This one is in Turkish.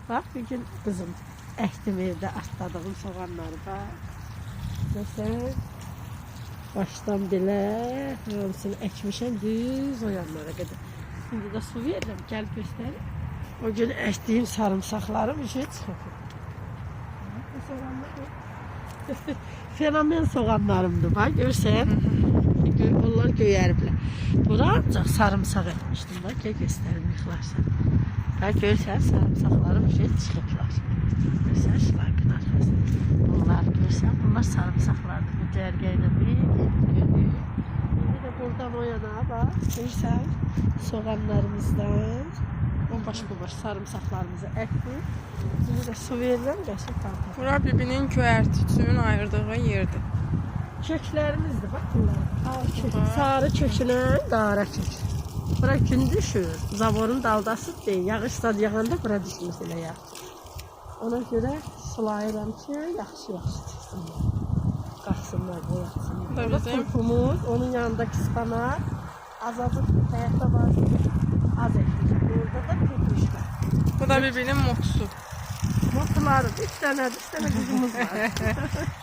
Bak bir gün kızım ektim evde atladığım soğanları bak. Mesela baştan bile hamısını ekmişim düz o yanlara kadar. Şimdi de su veririm gel göstereyim. O gün ektiğim sarımsaklarım bir şey çıkıyor. Bu soğanlar fenomen soğanlarımdı bak görsen. Onlar göyərblər. Bura ancaq sarımsaq etmişdim. Bak gel göstərim yıxılarsan. Bak görsən sarımsaqlarım şey çıxıblar. Görsən şlakın arxasında. Bunlar görsən bunlar sarımsaqlardır. Bu cərgəylə bir gödük. İndi də buradan o yana bak. Görsən soğanlarımızdan o baş sarımsaqlarımızı əkdik. Şimdi də su verirəm qəşəng qaldı. Bura bibinin köyərtüsünün ayırdığı yerdir. Köklərimizdir bax bunlar. Sarı kökünə qara kök. Bura gün düşür. Zavorun daldası deyil. Yağışlar yağanda bura düşmüş elə yağ. Ona görə sulayıram ki, yaxşı çıxsınlar. Qalxsınlar, boyatsınlar. Burada turpumuz, onun yanındakı spanak. Azadıq həyatda var. Az etdik. Burada da petruşka. Bu da bibinin motusu. Motuları 3 dənədir, 3 dənə qızımız var.